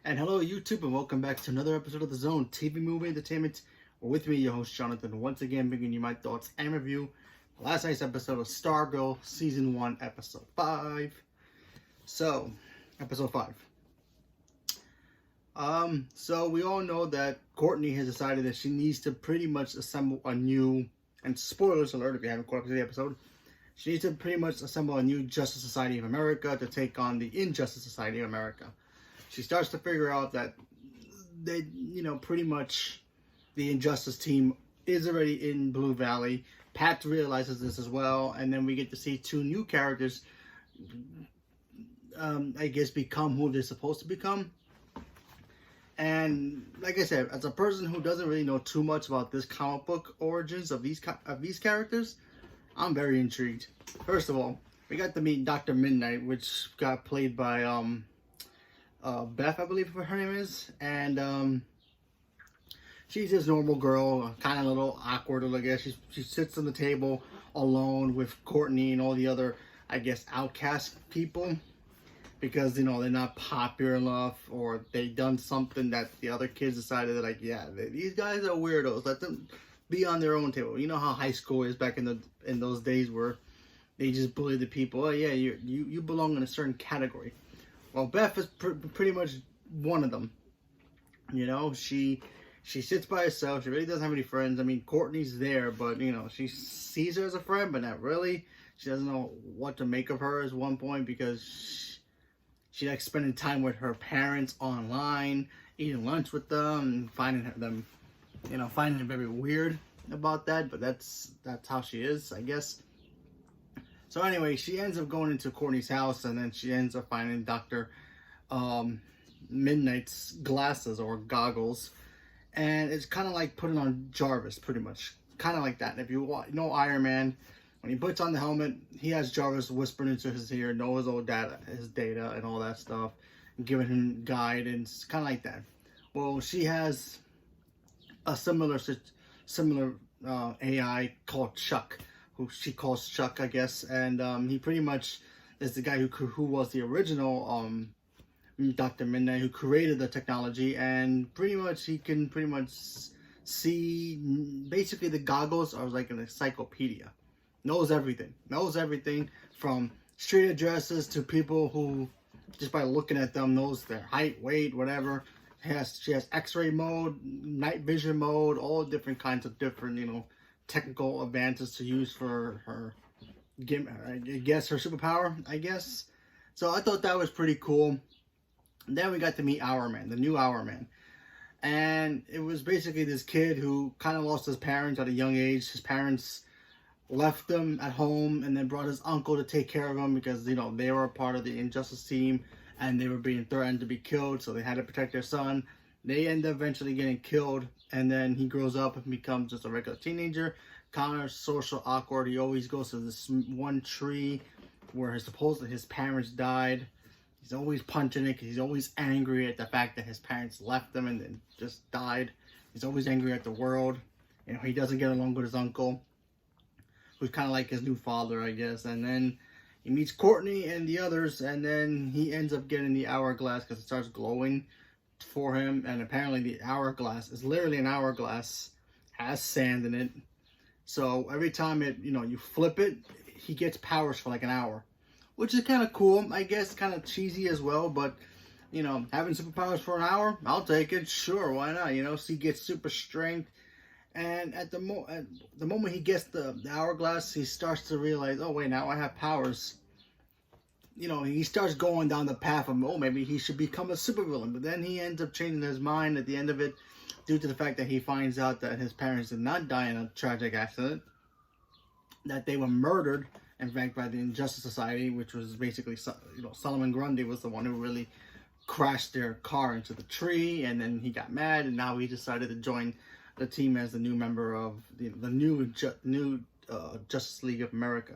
And hello, YouTube, and welcome back to another episode of The Zone TV Movie Entertainment. With me, your host Jonathan, once again bringing you my thoughts and review last night's episode of Stargirl Season 1, Episode 5. So, Episode 5. So we all know that Courtney has decided that she needs to pretty much assemble a new, and spoilers alert if you haven't caught up to the episode, she needs to pretty much assemble a new Justice Society of America to take on the Injustice Society of America. She starts to figure out that they, pretty much the Injustice team is already in Blue Valley. Pat realizes this as well, and then we get to see two new characters, I guess, become who they're supposed to become. And like I said, as a person who doesn't really know too much about this comic book origins of these characters, I'm very intrigued. First of all, we got to meet Dr. Midnight, which got played by Beth, I believe her name is, and she's this normal girl, kind of a little awkward, I guess. She sits on the table alone with Courtney and all the other, I guess, outcast people, because they're not popular enough, or they done something that the other kids decided that, like, yeah, these guys are weirdos. Let them be on their own table. You know how high school is back in those days where they just bully the people. Oh yeah, you belong in a certain category. Well, Beth is pretty much one of them. She sits by herself. She really doesn't have any friends. I mean, Courtney's there, but she sees her as a friend, but not really. She doesn't know what to make of her at one point, because she likes spending time with her parents online, eating lunch with them, finding it very weird about that. But that's how she is, I guess. So anyway, she ends up going into Courtney's house, and then she ends up finding Dr. Midnight's glasses or goggles. And it's kind of like putting on Jarvis, pretty much. Kind of like that. If you know Iron Man, when he puts on the helmet, he has Jarvis whispering into his ear, know his old data, his data, and all that stuff, and giving him guidance, kind of like that. Well, she has a similar AI called Chuck, who she calls Chuck, I guess, and he pretty much is the guy who was the original Dr. Midnight, who created the technology, and pretty much he can see. Basically, the goggles are like an encyclopedia. Knows everything from street addresses to people who, just by looking at them, knows their height, weight, whatever. She has X-ray mode, night vision mode, all different kinds of different technical advances to use for her, I guess, her superpower, I guess. So I thought that was pretty cool. And then we got to meet Our Man, the new Our Man. And it was basically this kid who kind of lost his parents at a young age. His parents left him at home and then brought his uncle to take care of him, because they were a part of the Injustice team and they were being threatened to be killed, so they had to protect their son. They end up eventually getting killed, and then he grows up and becomes just a regular teenager, kind of social awkward. He always goes to this one tree where supposedly his parents died. He's always punching it because he's always angry at the fact that his parents left him and then just died. He's always angry at the world. He doesn't get along with his uncle, who's kind of like his new father, I guess. And then he meets Courtney and the others, and then he ends up getting the hourglass because it starts glowing for him. And apparently the hourglass is literally an hourglass, has sand in it. So every time you flip it, he gets powers for like an hour, which is kind of cool, I guess. Kind of cheesy as well, but having superpowers for an hour, I'll take it. Sure, why not? So he gets super strength. And at the moment he gets the hourglass, he starts to realize, oh wait, now I have powers. He starts going down the path of, oh, maybe he should become a supervillain. But then he ends up changing his mind at the end of it, due to the fact that he finds out that his parents did not die in a tragic accident, that they were murdered, in fact, by the Injustice Society, which was basically, Solomon Grundy was the one who really crashed their car into the tree, and then he got mad, and now he decided to join the team as the new member of the new Justice League of America.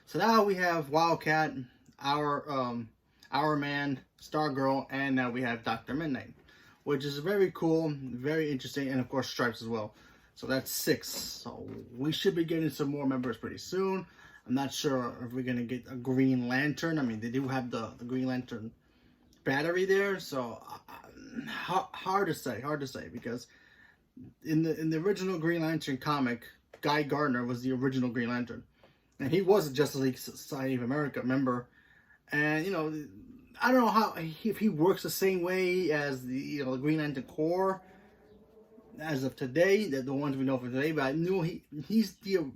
So now we have Wildcat, our Man, Stargirl, and now we have Dr. Midnight, which is very cool, very interesting, and of course Stripes as well. So that's 6. So we should be getting some more members pretty soon. I'm not sure if we're gonna get a Green Lantern. I mean, they do have the Green Lantern battery there, so hard to say because in the original Green Lantern comic, Guy Gardner was the original Green Lantern, and he was a Justice League Society of America member. And I don't know how if he works the same way as the Green Lantern Corps as of today, the ones we know from today. But I knew he's the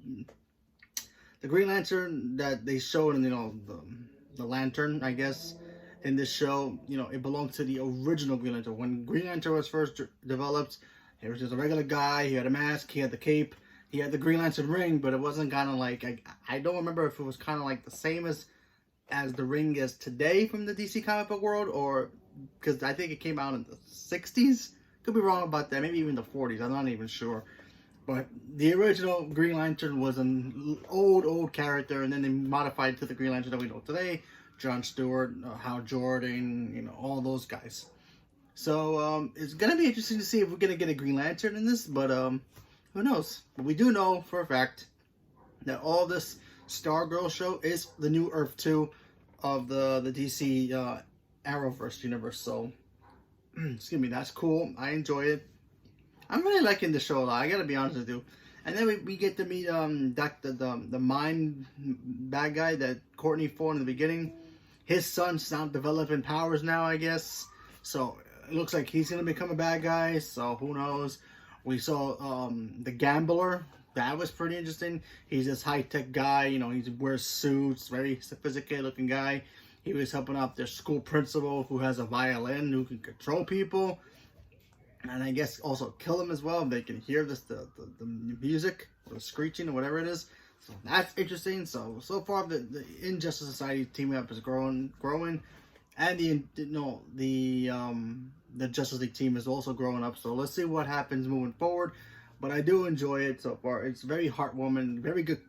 Green Lantern that they showed in the Lantern, I guess, in this show. It belonged to the original Green Lantern. When Green Lantern was first developed, he was just a regular guy. He had a mask, he had the cape, he had the Green Lantern ring, but it wasn't kind of like I don't remember if it was kind of like the same as the ring is today from the DC comic book world, or because I think it came out in the 60s. Could be wrong about that. Maybe even the 40s. I'm not even sure. But the original Green Lantern was an old character, and then they modified it to the Green Lantern that we know today. John Stewart, Hal Jordan, all those guys. So it's going to be interesting to see if we're going to get a Green Lantern in this, but who knows? But we do know for a fact that all this Stargirl show is the new Earth 2 of the DC Arrowverse universe. So, excuse me, that's cool. I enjoy it. I'm really liking the show a lot, I gotta be honest with you. And then we get to meet the mind bad guy that Courtney fought in the beginning. His son's now developing powers now, I guess. So it looks like he's gonna become a bad guy. So who knows? We saw the Gambler. That was pretty interesting. He's this high-tech guy, he wears suits, very sophisticated looking guy. He was helping out their school principal who has a violin who can control people. And I guess also kill them as well. They can hear the music, or the screeching, or whatever it is. So that's interesting. So far the Injustice Society team up is growing, and the Justice League team is also growing up. So let's see what happens moving forward. But I do enjoy it so far. It's very heartwarming, very good.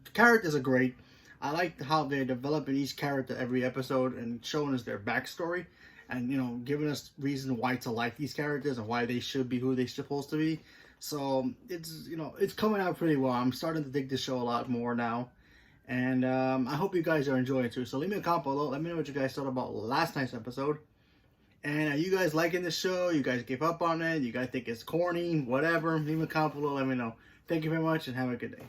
The characters are great. I like how they're developing each character every episode and showing us their backstory. And, giving us reason why to like these characters and why they should be who they're supposed to be. So, it's coming out pretty well. I'm starting to dig this show a lot more now. And I hope you guys are enjoying it too. So, leave me a comment below. Let me know what you guys thought about last night's episode. And are you guys liking this show? You guys give up on it? You guys think it's corny? Whatever. Leave me a comment below. Let me know. Thank you very much and have a good day.